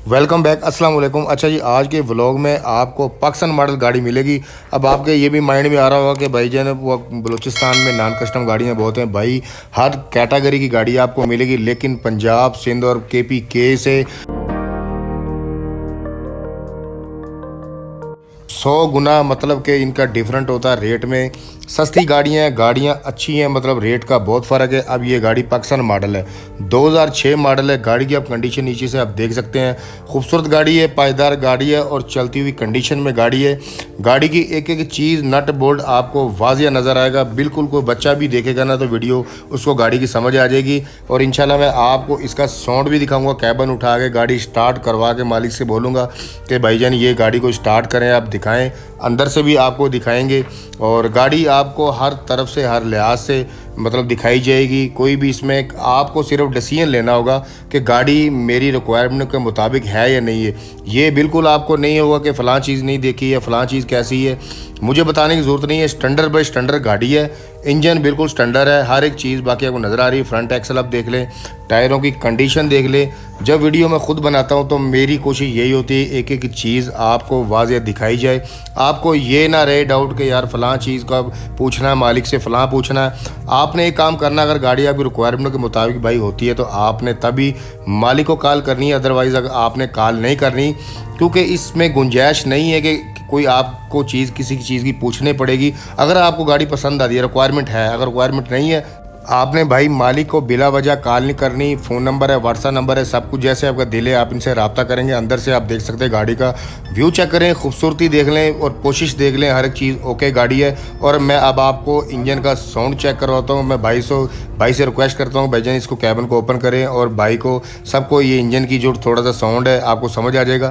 Welcome back, अस्सलाम वालेकुम। अच्छा जी, आज के व्लॉग में आपको पाकिस्तान मॉडल गाड़ी मिलेगी। अब आपके ये भी माइंड में आ रहा होगा कि भाई जान वो बलूचिस्तान में नॉन कस्टम गाड़ियाँ बहुत हैं। भाई हर कैटेगरी की गाड़ी आपको मिलेगी, लेकिन पंजाब, सिंध और KPK से 100 गुना मतलब कि इनका डिफरेंट होता है रेट में। सस्ती गाड़ियाँ अच्छी हैं, मतलब रेट का बहुत फ़र्क है। अब ये गाड़ी पाकिस्तान मॉडल है, 2006 मॉडल है। गाड़ी की आप कंडीशन नीचे से आप देख सकते हैं। खूबसूरत गाड़ी है, पायदार गाड़ी है और चलती हुई कंडीशन में गाड़ी है। गाड़ी की एक एक चीज़ नट बोल्ट आपको वाजिया नज़र आएगा। बिल्कुल कोई बच्चा भी देखेगा ना तो वीडियो उसको गाड़ी की समझ आ जाएगी। और इंशाल्लाह मैं आपको इसका साउंड भी दिखाऊंगा। कैबन उठा के गाड़ी स्टार्ट करवा के मालिक से बोलूँगा कि भाईजान ये गाड़ी को स्टार्ट करें, आप दिखाएं। अंदर से भी आपको दिखाएंगे और गाड़ी आपको हर तरफ से, हर लिहाज से मतलब दिखाई जाएगी। कोई भी इसमें आपको सिर्फ डिसीजन लेना होगा कि गाड़ी मेरी रिक्वायरमेंट के मुताबिक है या नहीं है। ये बिल्कुल आपको नहीं होगा कि फ़लाँ चीज़ नहीं देखी है, फ़लाँ चीज़ कैसी है, मुझे बताने की ज़रूरत नहीं है। स्टैंडर्ड बाई स्टैंडर्ड गाड़ी है। इंजन बिल्कुल स्टैंडर्ड है, हर एक चीज़ बाकी आपको नज़र आ रही है। फ्रंट एक्सल आप देख लें, टायरों की कंडीशन देख लें। जब वीडियो मैं खुद बनाता हूं तो मेरी कोशिश यही होती है एक एक चीज़ आपको वाज़ेह दिखाई जाए। आपको ये ना रहे डाउट कि यार फ़लाँ चीज़ का पूछना है, मालिक से फ़लाँ पूछना है। आपने एक काम करना, अगर गाड़ी आपकी रिक्वायरमेंट के मुताबिक भाई होती है तो आपने तभी मालिक को कॉल करनी है। अदरवाइज़ अगर आपने कॉल नहीं करनी, क्योंकि इसमें गुंजाइश नहीं है कि कोई आपको चीज़ किसी की चीज़ की पूछनी पड़ेगी। अगर आपको गाड़ी पसंद आती है, रिक्वायरमेंट है, अगर रिक्वायरमेंट नहीं है, आपने भाई मालिक को बिला वजह कॉल नहीं करनी। फ़ोन नंबर है, व्हाट्सएप नंबर है, सब कुछ जैसे आपका दिल है आप इनसे रब्ता करेंगे। अंदर से आप देख सकते हैं, गाड़ी का व्यू चेक करें, खूबसूरती देख लें और कोशिश देख लें, हर एक चीज़ ओके गाड़ी है। और मैं अब आपको इंजन का साउंड चेक करवाता हूँ। मैं भाई से रिक्वेस्ट करता हूँ भाईजान इसको कैबिन को ओपन करें और भाई को सबको ये इंजन की जो थोड़ा सा साउंड है आपको समझ आ जाएगा।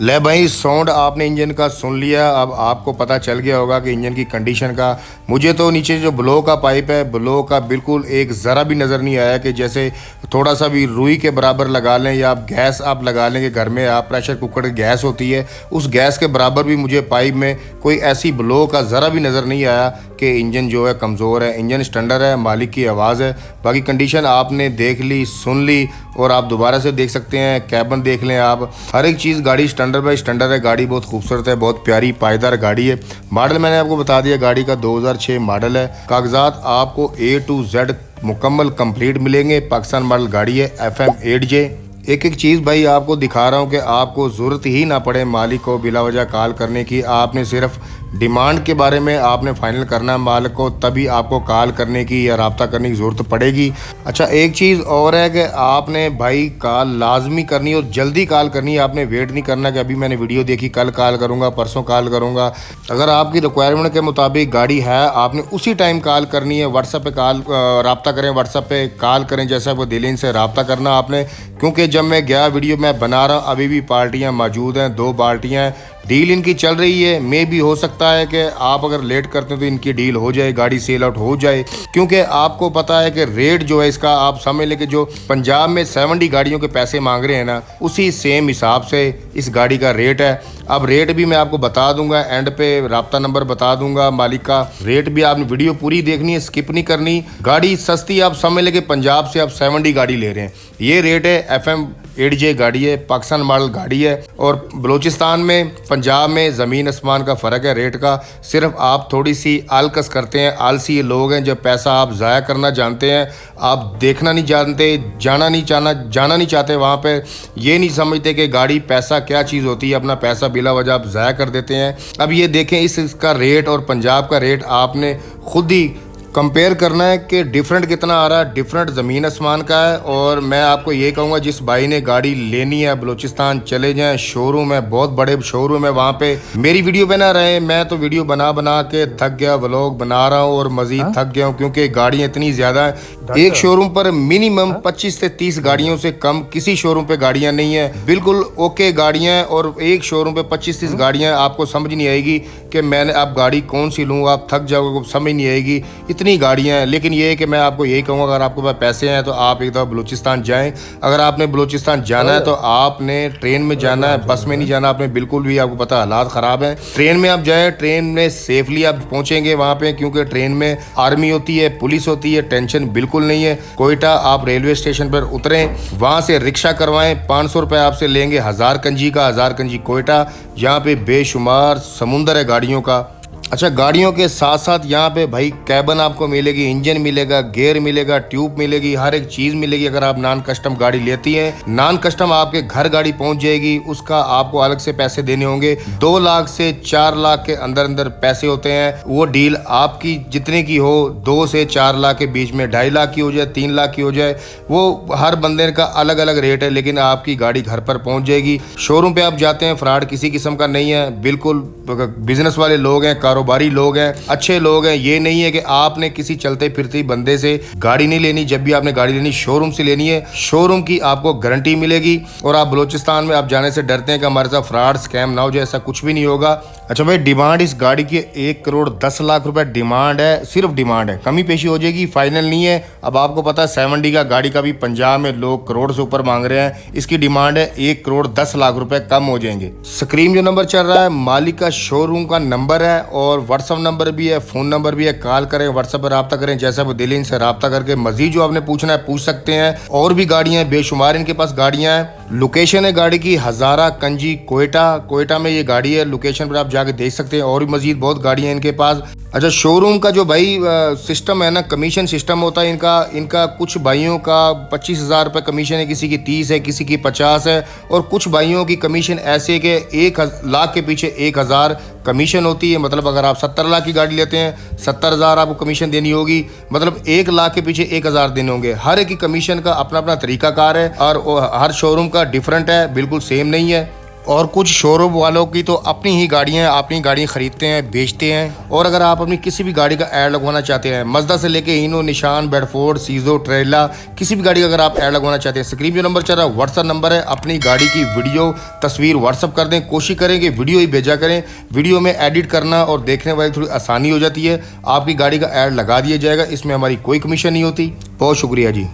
ले भाई, साउंड आपने इंजन का सुन लिया। अब आपको पता चल गया होगा कि इंजन की कंडीशन का। मुझे तो नीचे जो ब्लो का पाइप है, ब्लो का बिल्कुल एक ज़रा भी नज़र नहीं आया कि जैसे थोड़ा सा भी रुई के बराबर लगा लें या आप गैस आप लगा लें कि घर में आप प्रेशर कुकर की गैस होती है, उस गैस के बराबर भी मुझे पाइप में कोई ऐसी ब्लो का ज़रा भी नज़र नहीं आया कि इंजन जो है कमज़ोर है। इंजन स्टैंडर्ड है, मालिक की आवाज़ है। बाकी कंडीशन आपने देख ली, सुन ली और आप दोबारा से देख सकते हैं। कैबिन देख लें आप, हर एक चीज़ गाड़ी स्टैंडर्ड बाई स्टैंडर्ड है। गाड़ी बहुत खूबसूरत है, बहुत प्यारी पायदार गाड़ी है। मॉडल मैंने आपको बता दिया, गाड़ी का 2006 मॉडल है। कागजात आपको A to Z मुकम्मल कंप्लीट मिलेंगे। पाकिस्तान मॉडल गाड़ी है, FM 8J। एक एक चीज़ भाई आपको दिखा रहा हूँ कि आपको ज़रूरत ही ना पड़े मालिक को बिला वजह कॉल करने की। आपने सिर्फ डिमांड के बारे में आपने फाइनल करना है मालिक को, तभी आपको कॉल करने की या रब्ता करने की ज़रूरत पड़ेगी। अच्छा, एक चीज़ और है कि आपने भाई कॉल लाजमी करनी और जल्दी कॉल करनी है। आपने वेट नहीं करना कि अभी मैंने वीडियो देखी, कल कॉल करूँगा, परसों कॉल करूँगा। अगर आपकी रिक्वायरमेंट के मुताबिक गाड़ी है, आपने उसी टाइम कॉल करनी है। व्हाट्सएप पे कॉल रब्ता करें, व्हाट्सएप पे कॉल करें, जैसा आपको दिल इनसे रब्ता करना आपने। क्योंकि जब मैं गया वीडियो मैं बना रहा हूँ, अभी भी पार्टियाँ मौजूद हैं, 2 पार्टियाँ हैं, डील इनकी चल रही है। मे भी हो सकता है कि आप अगर लेट करते हैं तो इनकी डील हो जाए, गाड़ी सेल आउट हो जाए। क्योंकि आपको पता है कि रेट जो है इसका, आप समझ लें कि जो पंजाब में 70 गाड़ियों के पैसे मांग रहे हैं ना, उसी सेम हिसाब से इस गाड़ी का रेट है। अब रेट भी मैं आपको बता दूंगा, एंड पे राब्ता नंबर बता दूंगा मालिक का। रेट भी आपने वीडियो पूरी देखनी है, स्किप नहीं करनी। गाड़ी सस्ती आप समझ लेके पंजाब से आप 70 गाड़ी ले रहे हैं। ये रेट है, FM 8J गाड़ी है, पाकिस्तान मॉडल गाड़ी है। और बलूचिस्तान में पंजाब में ज़मीन आसमान का फ़र्क है रेट का। सिर्फ आप थोड़ी सी आलकस करते हैं, आलसी ये लोग हैं जब पैसा आप ज़ाया करना जानते हैं, आप देखना नहीं जानते, जाना नहीं चाहते वहाँ पे। ये नहीं समझते कि गाड़ी पैसा क्या चीज़ होती है, अपना पैसा बिला वजह आप ज़ाया कर देते हैं। अब ये देखें इसका रेट और पंजाब का रेट आपने खुद ही कंपेयर करना है कि डिफरेंट कितना आ रहा है। डिफरेंट ज़मीन आसमान का है। और मैं आपको ये कहूँगा जिस भाई ने गाड़ी लेनी है बलूचिस्तान चले जाएं, शोरूम है, बहुत बड़े शोरूम है वहाँ पे। मेरी वीडियो बना रहे, मैं तो वीडियो बना के थक गया, व्लॉग बना रहा हूँ और मज़ीद थक गया हूँ क्योंकि गाड़ियाँ इतनी ज़्यादा है। एक शोरूम पर मिनिमम 25 से 30 गाड़ियों से कम किसी शोरूम पे गाड़ियाँ नहीं है। बिल्कुल ओके गाड़ियाँ हैं और एक शोरूम पे 25-30 गाड़ियाँ। आपको समझ नहीं आएगी कि मैंने अब गाड़ी कौन सी लूँ, आप थक जाओगे, समझ नहीं आएगी, इतनी गाड़ियाँ हैं। लेकिन ये है कि मैं आपको यही कहूँगा, अगर आपके पास पैसे हैं तो आप एक दफ़ा बलूचिस्तान जाएं। अगर आपने बलूचिस्तान जाना है तो आपने ट्रेन में जाना है, बस में नहीं जाना आपने बिल्कुल भी। आपको पता हालात ख़राब हैं। ट्रेन में आप जाएं, ट्रेन में सेफली आप पहुँचेंगे वहाँ पे, क्योंकि ट्रेन में आर्मी होती है, पुलिस होती है, टेंशन बिल्कुल नहीं है। कोयटा आप रेलवे स्टेशन पर उतरें, वहाँ से रिक्शा करवाएं, 500 रुपये आपसे लेंगे, 1000 कंजी का, 1000 कंजी कोयटा। यहाँ पे बेशुमार समुंदर है गाड़ियों का। अच्छा, गाड़ियों के साथ साथ यहाँ पे भाई कैबन आपको मिलेगी, इंजन मिलेगा, गियर मिलेगा, ट्यूब मिलेगी, हर एक चीज़ मिलेगी। अगर आप नॉन कस्टम गाड़ी लेती हैं, नॉन कस्टम आपके घर गाड़ी पहुँच जाएगी, उसका आपको अलग से पैसे देने होंगे। 2 लाख से 4 लाख के अंदर अंदर पैसे होते हैं। वो डील आपकी जितने की हो, 2 से 4 लाख के बीच में, 2.5 लाख की हो जाए, 3 लाख की हो जाए, वो हर बंदे का अलग अलग रेट है। लेकिन आपकी गाड़ी घर पर पहुँच जाएगी। शोरूम पर आप जाते हैं, फ्रॉड किसी किस्म का नहीं है, बिल्कुल बिजनेस वाले लोग हैं, कारोबारी लोग हैं, अच्छे लोग हैं। ये नहीं है कि आपने किसी चलते फिरते बंदे से गाड़ी नहीं लेनी। जब भी आपने गाड़ी लेनी शोरूम से लेनी है, शोरूम की आपको गारंटी मिलेगी। और आप बलूचिस्तान में आप जाने से डरते हैं कि हमारे साथ फ्रॉड स्कैम ना हो जाए, ऐसा कुछ भी नहीं होगा। अच्छा भाई, डिमांड इस गाड़ी की 1,10,00,000 रुपए डिमांड है, सिर्फ डिमांड है, कमी पेशी हो जाएगी, फाइनल नहीं है। अब आपको पता है 70 का गाड़ी का भी पंजाब में लोग करोड़ से ऊपर मांग रहे हैं। इसकी डिमांड है 1,10,00,000 रुपए, कम हो जाएंगे। स्क्रीन जो नंबर चल रहा है मालिक का शोरूम का नंबर है और व्हाट्सअप नंबर भी है, फ़ोन नंबर भी है। कॉल करें, व्हाट्सअप पर रब्ता करें, जैसा वो दिल इनसे रब्ता करके मजीद जो आपने पूछना है पूछ सकते हैं। और भी गाड़ियाँ हैं, बेशुमार इनके पास गाड़ियाँ हैं। लोकेशन है गाड़ी की हज़ारा कंजी कोयटा, कोयटा में ये गाड़ी है। लोकेशन पर आप जाके देख सकते हैं। और भी मजीद बहुत गाड़ियाँ हैं इनके पास। अच्छा, शोरूम का जो भाई सिस्टम है ना, कमीशन सिस्टम होता है इनका कुछ भाइयों का 25,000 रुपये कमीशन है, किसी की 30 है, किसी की 50 है। और कुछ भाइयों की कमीशन ऐसे कि 1 लाख के पीछे 1,000 कमीशन होती है। मतलब अगर आप 70 लाख की गाड़ी लेते हैं, 70,000 आपको कमीशन देनी होगी। मतलब 1 लाख के पीछे 1,000 देने होंगे। हर एक की कमीशन का अपना अपना तरीकाकार है और हर शोरूम का डिफरेंट है, बिल्कुल सेम नहीं है। और कुछ शोरूम वालों की तो अपनी ही गाड़ियाँ, अपनी गाड़ियाँ खरीदते हैं, बेचते हैं। और अगर आप अपनी किसी भी गाड़ी का ऐड लगवाना चाहते हैं, मज़दा से लेके इनो, निशान, बेडफोर्ड, सीजो, ट्रेला, किसी भी गाड़ी का अगर आप ऐड लगवाना चाहते हैं, स्क्रीन जो नंबर चल रहा है व्हाट्सअप नंबर है। अपनी गाड़ी की वीडियो तस्वीर व्हाट्सअप कर दें, कोशिश करें कि वीडियो ही भेजा करें। वीडियो में एडिट करना और देखने वाली थोड़ी आसानी हो जाती है। आपकी गाड़ी का ऐड लगा दिया जाएगा, इसमें हमारी कोई कमीशन नहीं होती। बहुत शुक्रिया जी।